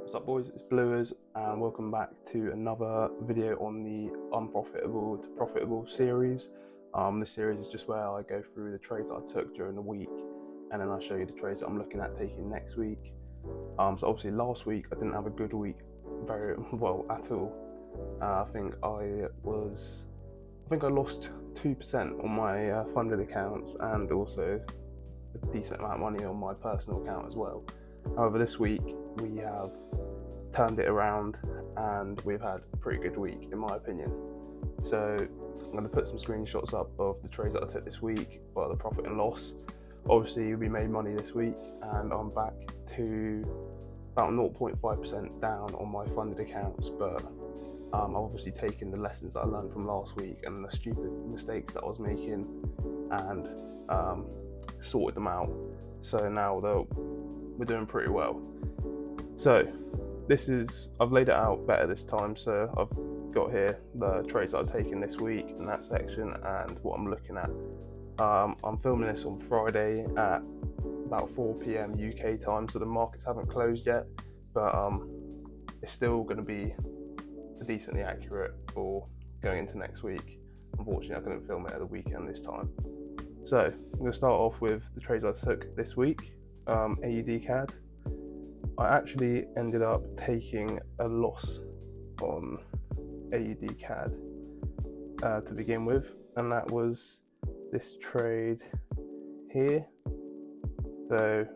What's up, boys? It's Bluers, and welcome back to another video on the Unprofitable to Profitable series. This series is just where I go through the trades that I took during the week, and then I show you the trades that I'm looking at taking next week. So obviously last week I didn't have a good week, very well at all. I think I lost 2% on my funded accounts, and also a decent amount of money on my personal account as well. However, this week we have turned it around and we've had a pretty good week, in my opinion. So I'm going to put some screenshots up of the trades that I took this week, well, the profit and loss. Obviously, we made money this week, and I'm back to about 0.5% down on my funded accounts, but I've obviously taken the lessons that I learned from last week and the stupid mistakes that I was making and sorted them out. So now we're doing pretty well. So I've laid it out better this time. So I've got here the trades that I've taken this week in that section and what I'm looking at. I'm filming this on Friday at about 4 p.m. UK time, so the markets haven't closed yet, but it's still going to be decently accurate for going into next week. Unfortunately, I couldn't film it at the weekend this time. So I'm going to start off with the trades I took this week. AUD CAD. I actually ended up taking a loss on AUD CAD to begin with, and that was this trade here. So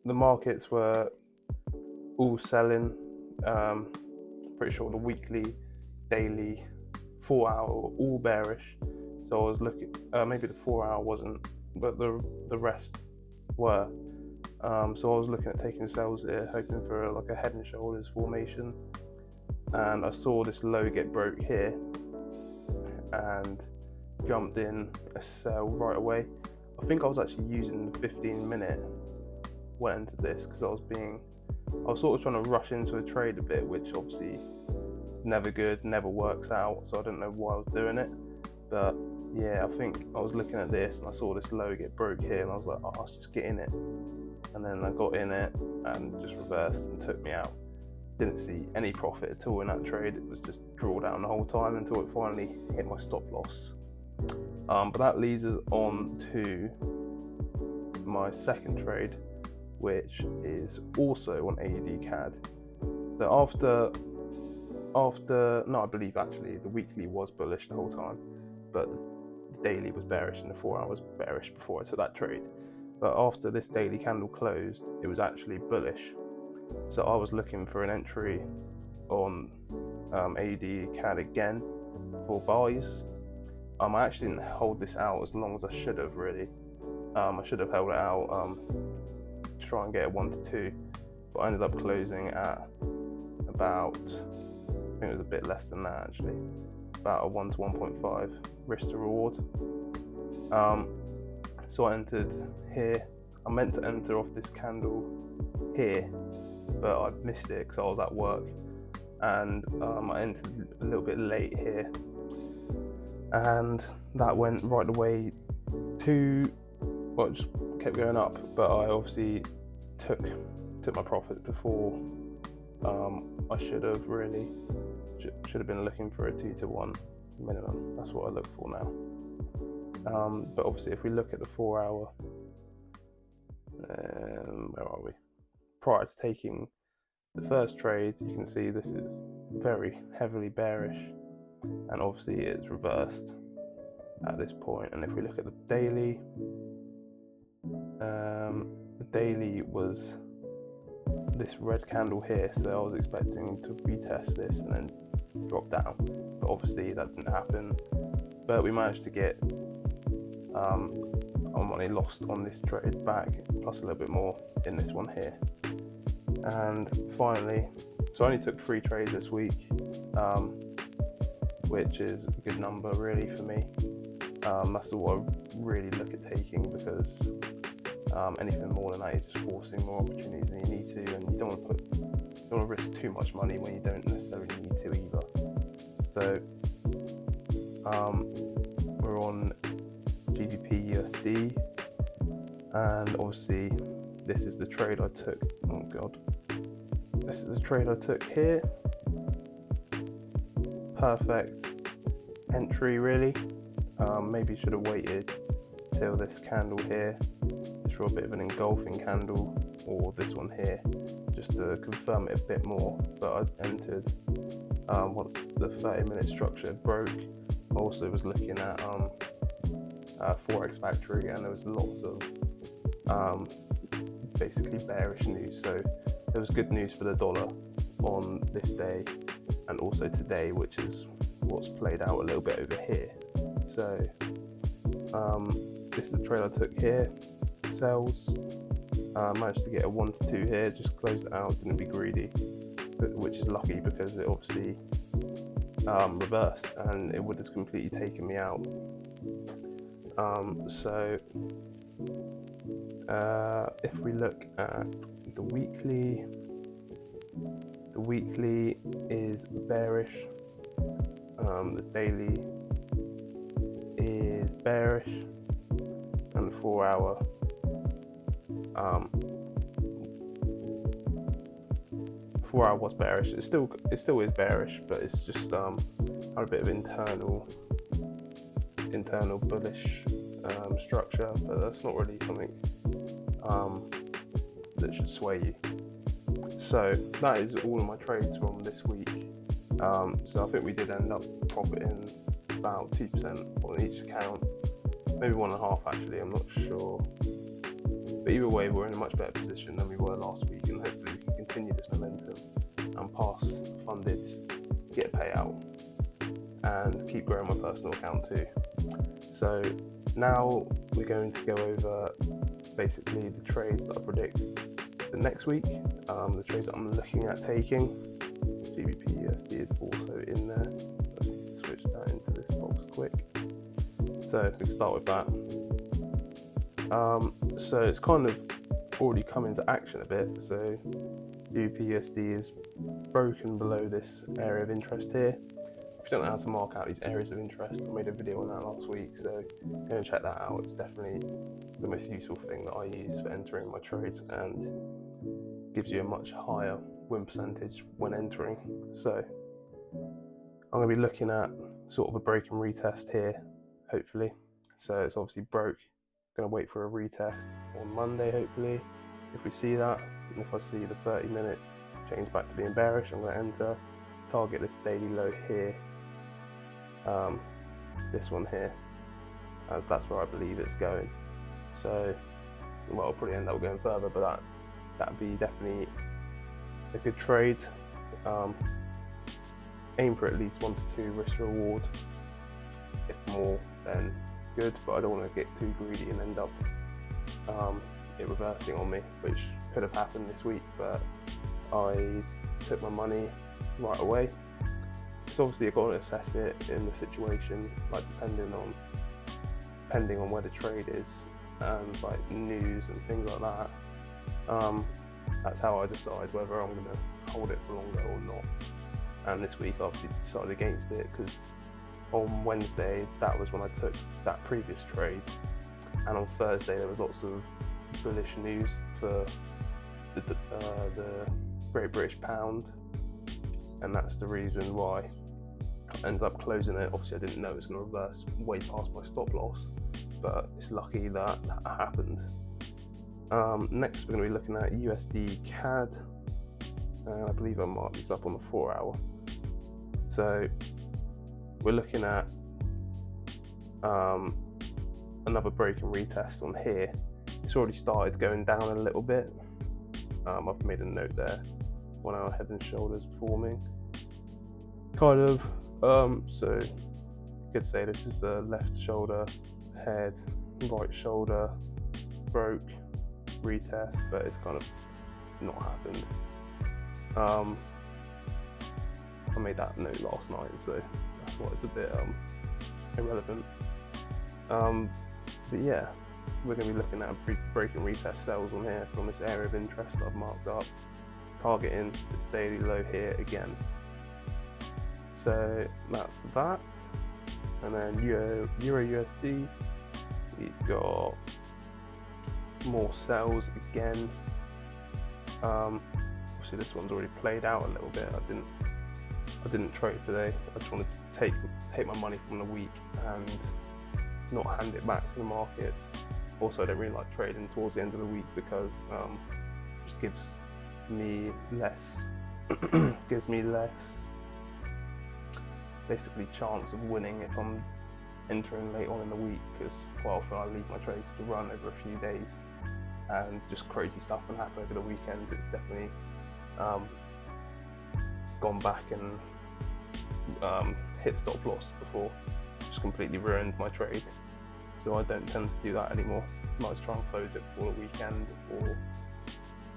the markets were all selling. Pretty sure the weekly, daily, 4 hour were all bearish. So I was looking, maybe the 4 hour wasn't, but the rest were. So I was looking at taking sells here, hoping for like a head and shoulders formation, and I saw this low get broke here and jumped in a sell right away. I think I was actually using the 15-minute went into this because I was sort of trying to rush into a trade a bit, which obviously never good, never works out, so I don't know why I was doing it. But yeah, I think I was looking at this and I saw this low get broke here, and I was like, oh, let's just get in it. And then I got in it and just reversed and took me out. Didn't see any profit at all in that trade. It was just drawdown the whole time until it finally hit my stop loss. But that leads us on to my second trade, which is also on AUD CAD. So I believe actually the weekly was bullish the whole time, but the daily was bearish and the 4 hours bearish before I took that trade. But after this daily candle closed, it was actually bullish. So I was looking for an entry on AUD CAD again for buys. I actually didn't hold this out as long as I should have, really. I should have held it out to try and get a 1 to 2, but I ended up closing at about, I think it was a bit less than that actually, about a 1 to 1.5 risk to reward. So I entered here. I meant to enter off this candle here, but I missed it because I was at work, and I entered a little bit late here, and that went right away to, well, it just kept going up, but I obviously took my profit before I should have really. Should have been looking for a 2 to 1 minimum. That's what I look for now. But obviously, if we look at the 4 hour, where are we? Prior to taking the first trade, you can see this is very heavily bearish, and obviously it's reversed at this point. And if we look at the daily was this red candle here, so I was expecting to retest this and then drop down, but obviously that didn't happen. But we managed to get our money lost on this trade back, plus a little bit more in this one here. And finally, so I only took 3 trades this week, which is a good number really for me. That's all I really look at taking, because anything more than that is just forcing more opportunities than you need to, and you don't want to risk too much money when you don't necessarily need to either. So we're on GBP USD, and obviously this is the trade I took. Oh god, this is the trade I took here. Perfect entry really. Maybe should have waited till this candle here, just for a bit of an engulfing candle, or this one here, just to confirm it a bit more. But I entered once the 30-minute structure broke. I also was looking at Forex Factory, and there was lots of basically bearish news. So there was good news for the dollar on this day and also today, which is what's played out a little bit over here. So this is the trade I took here. Sells. Managed to get a 1 to 2 here, just closed it out, didn't be greedy, which is lucky because it obviously reversed and it would have completely taken me out. So if we look at the weekly is bearish, the daily is bearish, and the 4 hour was bearish. It still is bearish, but it's just had a bit of internal bullish structure, but that's not really something that should sway you. So that is all of my trades from this week. So I think we did end up profiting about 2% on each account, maybe 1.5 actually, I'm not sure. But either way, we're in a much better position than we were last week, and hopefully we can continue this momentum and pass funded, get a payout, and keep growing my personal account too. So now we're going to go over basically the trades that I predict the next week, the trades that I'm looking at taking. GBP USD is also in there. Let me switch that into this box quick. So we can start with that. So it's kind of already come into action a bit. So GBP USD is broken below this area of interest here. If you don't know how to mark out these areas of interest, I made a video on that last week, so go and check that out. It's definitely the most useful thing that I use for entering my trades, and gives you a much higher win percentage when entering. So I'm going to be looking at sort of a break and retest here, hopefully. So it's obviously broke. Going to wait for a retest on Monday, hopefully, if we see that. And if I see the 30-minute change back to being bearish, I'm going to enter, target this daily low here, this one here, as that's where I believe it's going. So, well, I'll probably end up going further, but that'd be definitely a good trade. Aim for at least 1 to 2 risk reward. If more, then good, but I don't want to get too greedy and end up it reversing on me, which could have happened this week, but I took my money right away. So obviously you've got to assess it in the situation, like depending on where the trade is and like news and things like that. That's how I decide whether I'm going to hold it for longer or not. And this week I obviously decided against it, because on Wednesday that was when I took that previous trade, and on Thursday there was lots of bullish news for the Great British Pound, and that's the reason why I ended up closing it. Obviously I didn't know it was going to reverse way past my stop loss, but it's lucky that happened. Next we're going to be looking at USD CAD. I believe I marked this up on the 4 hour. So we're looking at another break and retest on here. It's already started going down a little bit. I've made a note there, 1 hour head and shoulders forming, kind of. So you could say this is the left shoulder, head, right shoulder, broke, retest, but it's not happened. I made that note last night, so that's why it's a bit irrelevant. But yeah, we're going to be looking at a break and retest sells on here from this area of interest that I've marked up, targeting this daily low here again. So that's that. And then Euro USD, we've got more sells again. Obviously obviously this one's already played out a little bit. I didn't trade today. I just wanted to take my money from the week and not hand it back to the markets. Also, I don't really like trading towards the end of the week because it just gives me less basically chance of winning if I'm entering late on in the week, because quite often I leave my trades to run over a few days and just crazy stuff can happen over the weekends. It's definitely gone back and hit stop loss before, just completely ruined my trade. So I don't tend to do that anymore. I might try and close it before the weekend, or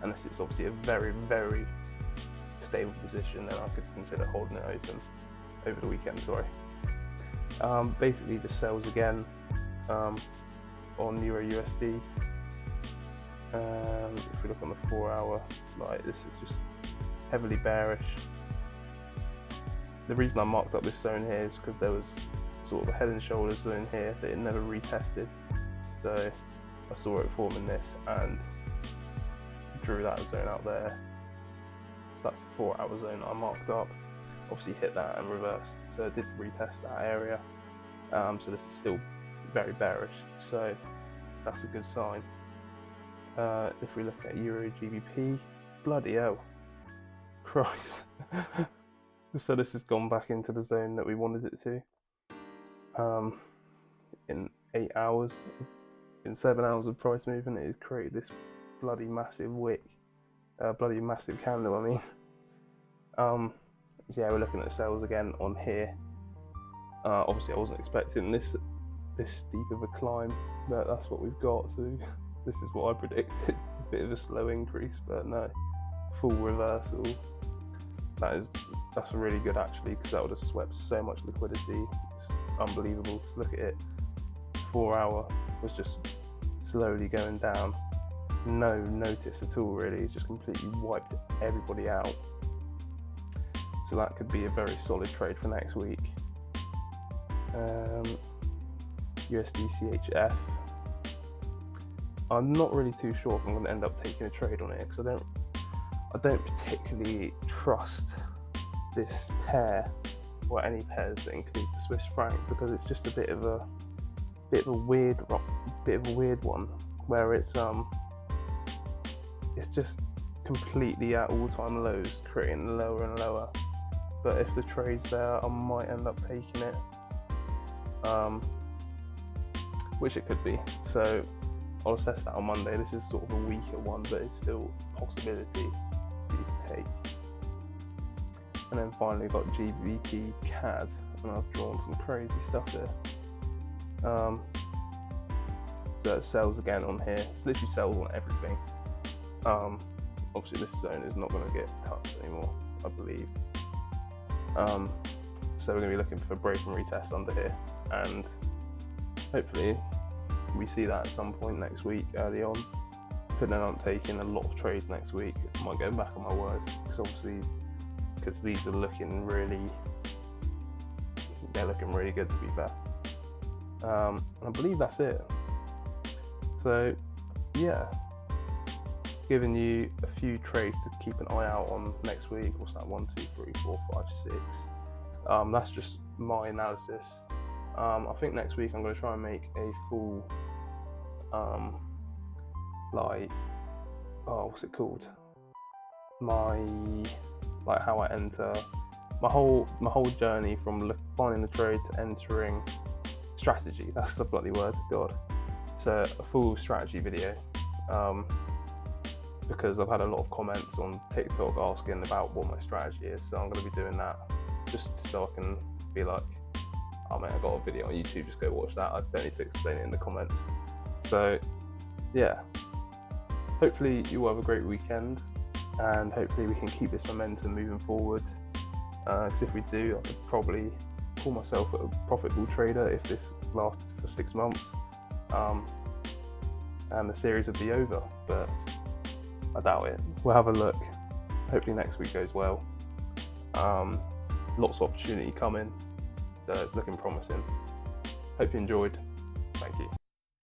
unless it's obviously a very, very stable position, then I could consider holding it open over the weekend. Basically just sells again on Euro USD. If we look on the 4 hour, like, this is just heavily bearish. The reason I marked up this zone here is because there was sort of a head and shoulders zone here that it never retested. So I saw it forming this and drew that zone out there. So that's a 4 hour zone that I marked up. Obviously hit that and reversed, so it did retest that area. So this is still very bearish, so that's a good sign. If we look at Euro GBP, bloody hell, Christ. So this has gone back into the zone that we wanted it to. In 8 hours, in 7 hours of price movement, it has created this bloody massive wick, bloody massive candle, I mean. So yeah, we're looking at sales again on here. Obviously I wasn't expecting this steep of a climb, but that's what we've got, so this is what I predicted. A bit of a slow increase, but no, full reversal. That's really good actually, because that would have swept so much liquidity. It's unbelievable. Just look at it. 4 hour was just slowly going down. No notice at all really. It just completely wiped everybody out. So that could be a very solid trade for next week. USD CHF. I'm not really too sure if I'm going to end up taking a trade on it, because I don't particularly trust this pair, or any pairs that include the Swiss franc, because it's just a bit of a weird one, where it's just completely at all-time lows, creating lower and lower. But if the trade's there, I might end up taking it, which it could be. So I'll assess that on Monday. This is sort of a weaker one, but it's still a possibility for you to take. And then finally we've got GBP CAD, and I've drawn some crazy stuff here. So it sells again on here. It's literally sells on everything. Obviously this zone is not going to get touched anymore, I believe. So we're going to be looking for a break and retest under here, and hopefully we see that at some point next week early on. Couldn't end up taking a lot of trades next week. I might go back on my word, because these are looking really good, to be fair. I believe that's it. So yeah, giving you a few trades to keep an eye out on next week. What's that? 1, 2, 3, 4, 5, 6. That's just my analysis. I think next week I'm going to try and make a full what's it called? How I enter my whole journey from finding the trade to entering strategy. That's the bloody word, God. So a full strategy video, because I've had a lot of comments on TikTok asking about what my strategy is. So I'm going to be doing that just so I can be like, oh man, I got a video on YouTube, just go watch that. I don't need to explain it in the comments. So yeah, hopefully you will have a great weekend, and hopefully we can keep this momentum moving forward. Because if we do, I could probably call myself a profitable trader if this lasted for 6 months, and the series would be over, but I doubt it. We'll have a look. Hopefully next week goes well. Lots of opportunity coming, so it's looking promising. Hope you enjoyed.